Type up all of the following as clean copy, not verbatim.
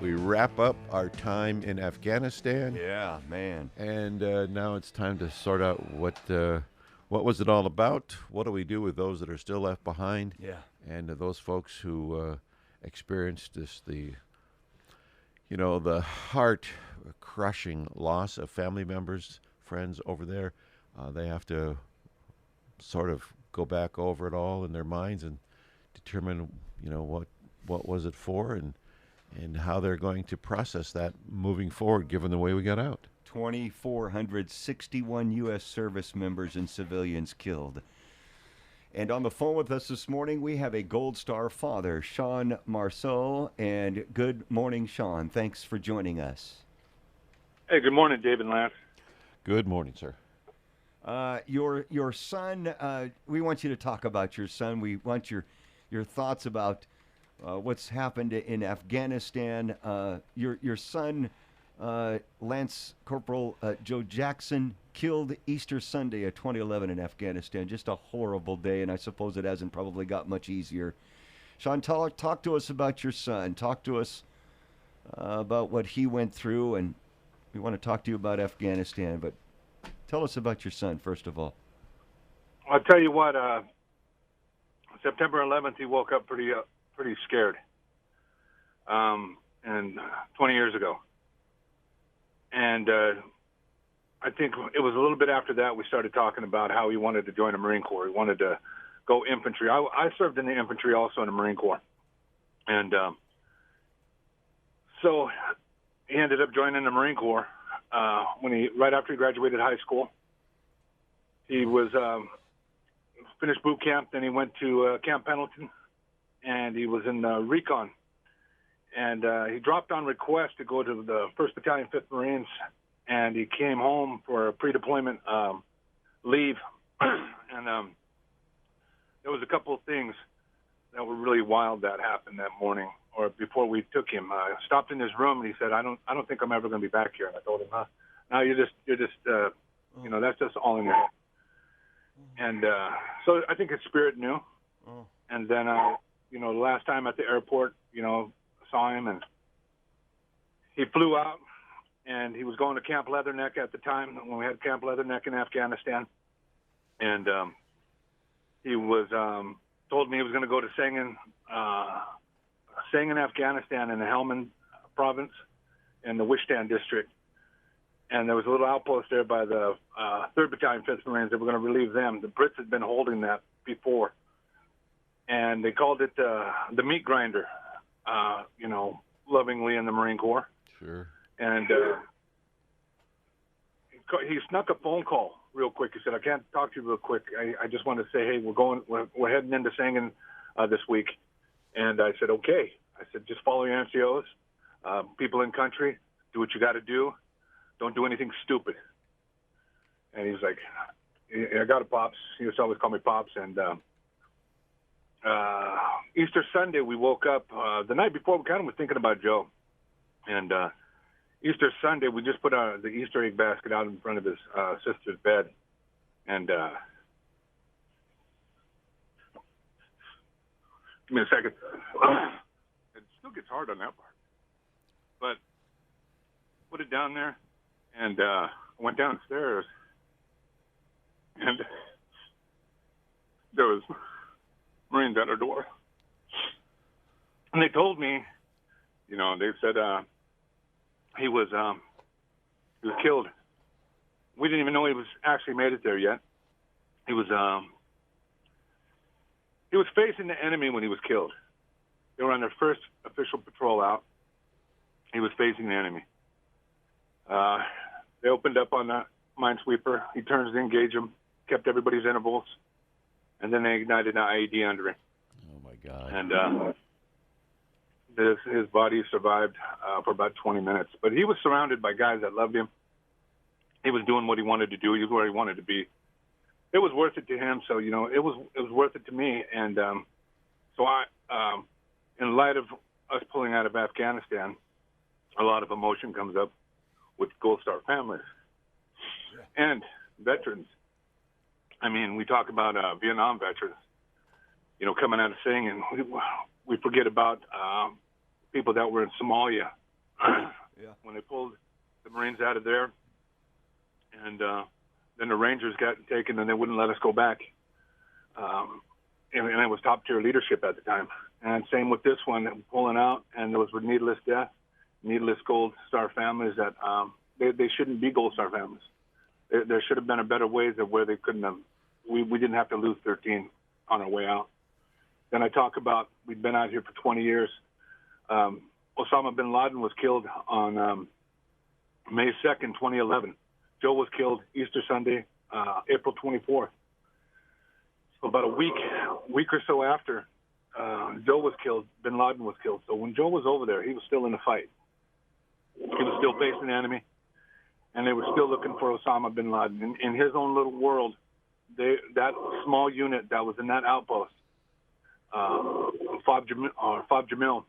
We wrap up our time in Afghanistan, Yeah, man. and now it's time to sort out what was it all about? What do we do with those that are still left behind? Yeah. And those folks who experienced the heart crushing loss of family members, friends over there. They have to sort of go back over it all in their minds and determine, what was it for, and how they're going to process that moving forward, given the way we got out. 2,461 U.S. service members and civilians killed. And on the phone with us this morning, we have a Gold Star father, Shawn Marceau. And good morning, Shawn. Thanks for joining us. Hey, good morning, David and Lance. Good morning, sir. Your son. We want you to talk about your son. We want your thoughts about what's happened in Afghanistan. Your son, Lance Corporal Joe Jackson, killed Easter Sunday of 2011 in Afghanistan. Just a horrible day, and I suppose it hasn't probably got much easier. Shawn, talk to us about your son. Talk to us about what he went through, and we want to talk to you about Afghanistan, but tell us about your son, first of all. I'll tell you what, September 11th, he woke up pretty scared, and 20 years ago. And I think it was a little bit after that we started talking about how he wanted to join the Marine Corps. He wanted to go infantry. I served in the infantry also in the Marine Corps. And so he ended up joining the Marine Corps right after he graduated high school. He was finished boot camp, then he went to Camp Pendleton, and he was in recon. And he dropped on request to go to the 1st Battalion, 5th Marines, and he came home for a pre-deployment leave. And there was a couple of things that were really wild that happened that morning, or before we took him. I stopped in his room, and he said, "I don't think I'm ever going to be back here." And I told him, "No, you're just that's just all in your head." And so I think his spirit knew. And then, the last time at the airport, saw him, and he flew out, and he was going to Camp Leatherneck at the time when we had Camp Leatherneck in Afghanistan. And he was told me he was going to go to Sangin, Afghanistan, in the Helmand province in the Wishtan district. And there was a little outpost there by the 3rd Battalion, 5th Marines. They were going to relieve them. The Brits had been holding that before. And they called it the meat grinder, lovingly in the Marine Corps. Sure. And he snuck a phone call real quick. He said, "I can't talk to you real quick. I just want to say, hey, we're heading into Sangin this week." And I said, "Okay." I said, "Just follow your NCOs. People in country, do what you got to do. Don't do anything stupid." And he's like, "I got it, Pops." He used to always call me Pops. And Easter Sunday, we woke up. The night before, we kind of were thinking about Joe. And Easter Sunday, we just put the Easter egg basket out in front of his sister's bed. And give me a second. It still gets hard on that part. But put it down there, and went downstairs, and there was Marines at our door. And they told me, they said he was killed. We didn't even know he was actually made it there yet. He was facing the enemy when he was killed. They were on their first official patrol out. He was facing the enemy. They opened up on that minesweeper. He turns to engage him, kept everybody's intervals, and then they ignited an IED under him. Oh, my God. And his body survived for about 20 minutes. But he was surrounded by guys that loved him. He was doing what he wanted to do. He was where he wanted to be. It was worth it to him, so, it was worth it to me. And so I, in light of us pulling out of Afghanistan, a lot of emotion comes up with Gold Star families and veterans. I mean, we talk about Vietnam veterans, coming out of Sing, and we forget about people that were in Somalia Yeah. when they pulled the Marines out of there, and then the Rangers got taken, and they wouldn't let us go back. And it was top-tier leadership at the time. And same with this one, pulling out, and there was with needless death, needless Gold Star families that they shouldn't be Gold Star families. There should have been a better ways of where they couldn't have. We didn't have to lose 13 on our way out. Then I talk about we'd been out here for 20 years. Osama bin Laden was killed on May 2nd, 2011. Joe was killed Easter Sunday, April 24th. So about a week or so after Joe was killed, bin Laden was killed. So when Joe was over there, he was still in the fight. He was still facing the enemy, and they were still looking for Osama bin Laden. In his own little world, that small unit that was in that outpost, Fob Jamil,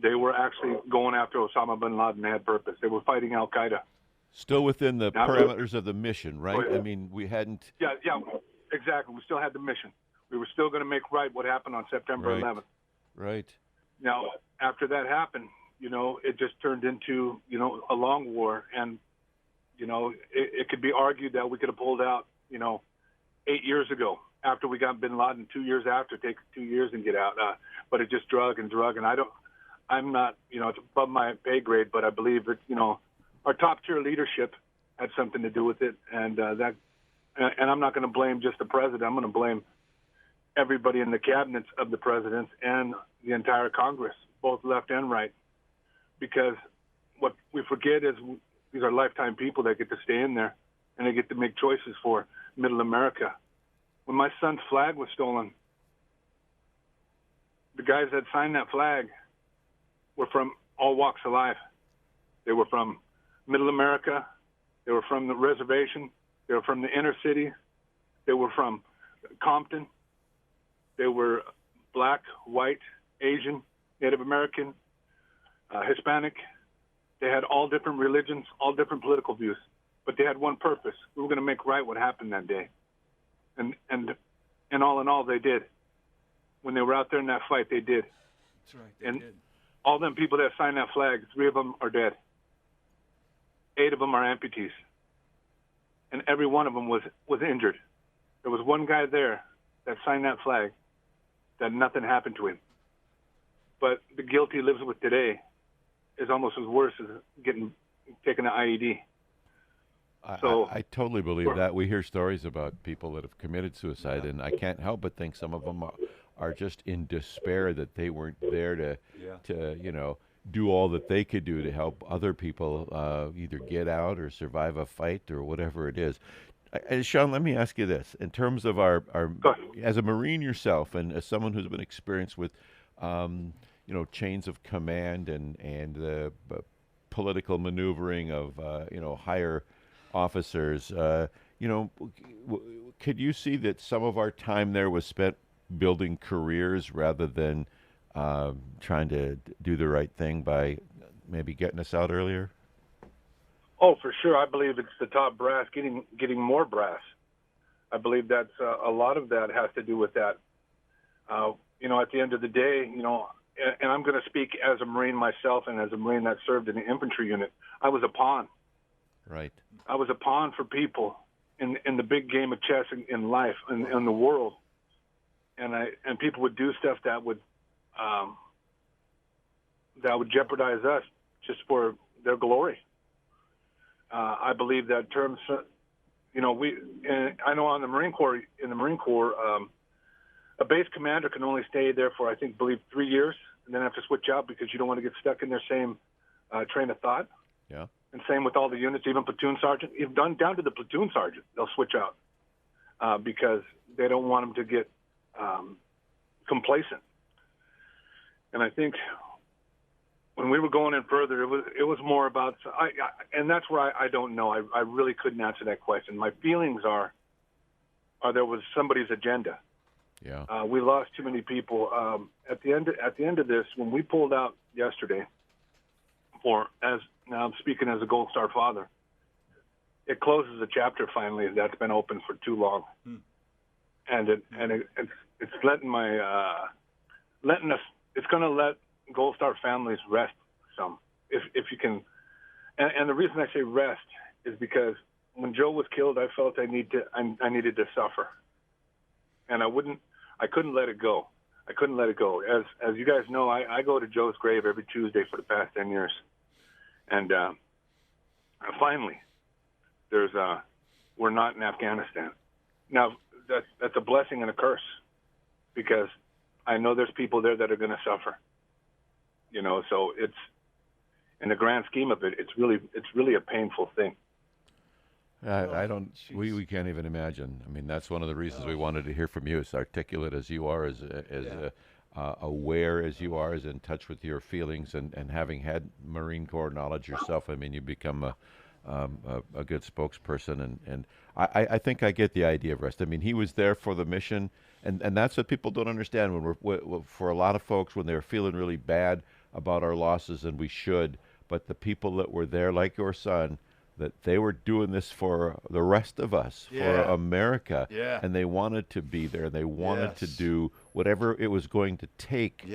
they were actually going after Osama bin Laden. They had purpose. They were fighting Al Qaeda. Still within the parameters of the mission, right? Oh, yeah. I mean, we hadn't. Yeah, exactly. We still had the mission. We were still going to make right what happened on September 11th. Right. Now, after that happened, it just turned into, a long war. And, it could be argued that we could have pulled out, 8 years ago after we got bin Laden, 2 years after, take 2 years and get out. But it just drug. And I'm not, it's above my pay grade, but I believe that, our top-tier leadership had something to do with it, and and I'm not going to blame just the president. I'm going to blame everybody in the cabinets of the presidents and the entire Congress, both left and right, because what we forget is these are lifetime people that get to stay in there, and they get to make choices for Middle America. When my son's flag was stolen, the guys that signed that flag were from all walks of life. They were from Middle America. They were from the reservation. They were from the inner city. They were from Compton. They were black, white, Asian, Native American, Hispanic. They had all different religions, all different political views, but they had one purpose. We were going to make right what happened that day. And all in all, they did. When they were out there in that fight, they did. That's right. They did. All them people that signed that flag, 3 of them are dead. 8 of them are amputees. And every one of them was injured. There was one guy there that signed that flag that nothing happened to him. But the guilt he lives with today is almost as worse as taking an IED. I totally believe that. We hear stories about people that have committed suicide, and I can't help but think some of them are just in despair that they weren't there to do all that they could do to help other people either get out or survive a fight or whatever it is. Shawn, let me ask you this: in terms of our as a Marine yourself, and as someone who's been experienced with, chains of command and the political maneuvering of higher officers, could you see that some of our time there was spent building careers rather than trying to do the right thing by maybe getting us out earlier? Oh, for sure. I believe it's the top brass getting more brass. I believe that's a lot of that has to do with that. At the end of the day, and I'm going to speak as a Marine myself and as a Marine that served in the infantry unit. I was a pawn. Right. I was a pawn for people in the big game of chess in life, in the world. And people would do stuff that would jeopardize us just for their glory. I believe that terms, I know in the Marine Corps, a base commander can only stay there for, I believe 3 years, and then have to switch out because you don't want to get stuck in their same train of thought. Yeah. And same with all the units, even platoon sergeant, even down to the platoon sergeant, they'll switch out because they don't want them to get complacent. And I think when we were going in further, it was more about, and that's where I don't know. I really couldn't answer that question. My feelings are there was somebody's agenda. Yeah. We lost too many people. At the end of this, when we pulled out yesterday, now I'm speaking as a Gold Star father, it closes a chapter finally that's been open for too long, and it's letting us. It's going to let Gold Star families rest some, if you can. And the reason I say rest is because when Joe was killed, I felt I needed to suffer, and I couldn't let it go. I couldn't let it go. As you guys know, I go to Joe's grave every Tuesday for the past 10 years, and finally, we're not in Afghanistan. Now that's a blessing and a curse, because I know there's people there that are going to suffer. So it's, in the grand scheme of it, it's really a painful thing. I don't. We can't even imagine. I mean, that's one of the reasons we wanted to hear from you. As articulate as you are, as aware as you are, as in touch with your feelings, and having had Marine Corps knowledge yourself. I mean, you become a good spokesperson, and I think I get the idea of rest. I mean, he was there for the mission, and that's what people don't understand. For a lot of folks, when they're feeling really bad about our losses, and we should, but the people that were there, like your son, that they were doing this for the rest of us, for America, and they wanted to be there. They wanted to do whatever it was going to take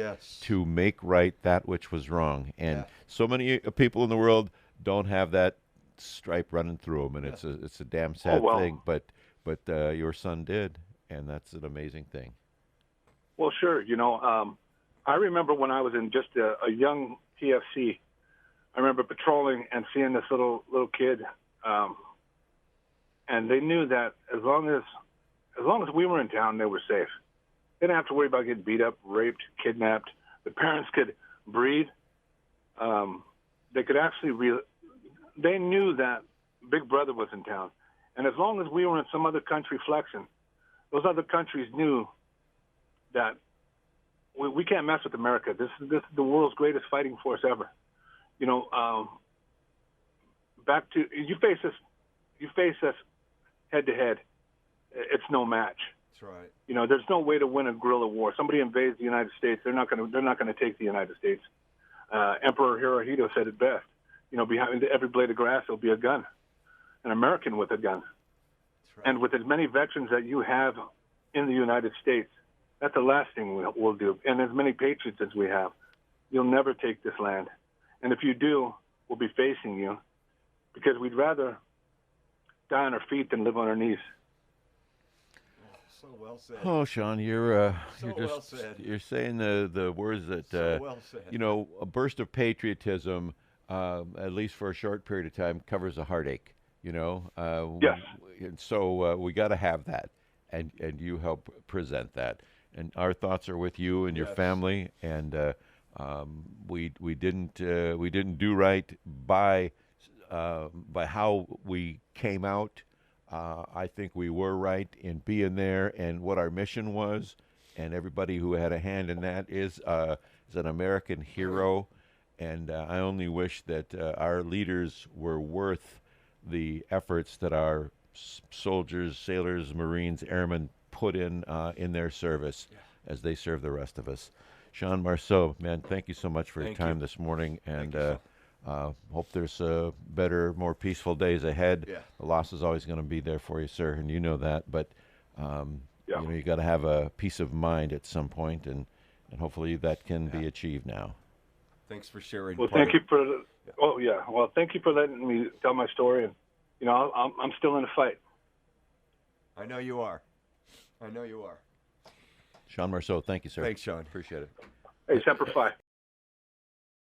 to make right that which was wrong. And so many people in the world don't have that stripe running through them, and it's a damn sad thing. But your son did, and that's an amazing thing. Well, sure. I remember when I was in just a young TFC. I remember patrolling and seeing this little kid, and they knew that as long as we were in town, they were safe. They didn't have to worry about getting beat up, raped, kidnapped. The parents could breathe. They could actually they knew that Big Brother was in town, and as long as we were in some other country flexing, those other countries knew that we can't mess with America. This is the world's greatest fighting force ever. Back to you face us head to head. It's no match. That's right. There's no way to win a guerrilla war. Somebody invades the United States, they're not going to take the United States. Emperor Hirohito said it best. Behind every blade of grass there'll be a gun, an American with a gun. That's right. And with as many veterans that you have in the United States, that's the last thing we'll do. And as many patriots as we have, you'll never take this land. And if you do, we'll be facing you, because we'd rather die on our feet than live on our knees. So well said. Oh, Shawn, you're well said. You're saying the words that so well said. A burst of patriotism, at least for a short period of time, covers a heartache. Yes. And so we got to have that, and you help present that. And our thoughts are with you and your family, and we didn't do right by how we came out. I think we were right in being there and what our mission was, and everybody who had a hand in that is an American hero. And I only wish that our leaders were worth the efforts that our soldiers, sailors, Marines, airmen put in their service as they serve the rest of us. Shawn Marceau, man, thank you so much for your time this morning, and hope there's better, more peaceful days ahead. The loss is always going to be there for you, sir, and you know that. But you got to have a peace of mind at some point, and hopefully that can be achieved now. Thanks for sharing. Well, thank you for. Well, thank you for letting me tell my story, and I'm still in the fight. I know you are. Shawn Marceau, thank you, sir. Thanks, Shawn. Appreciate it. Hey, Semper Fi.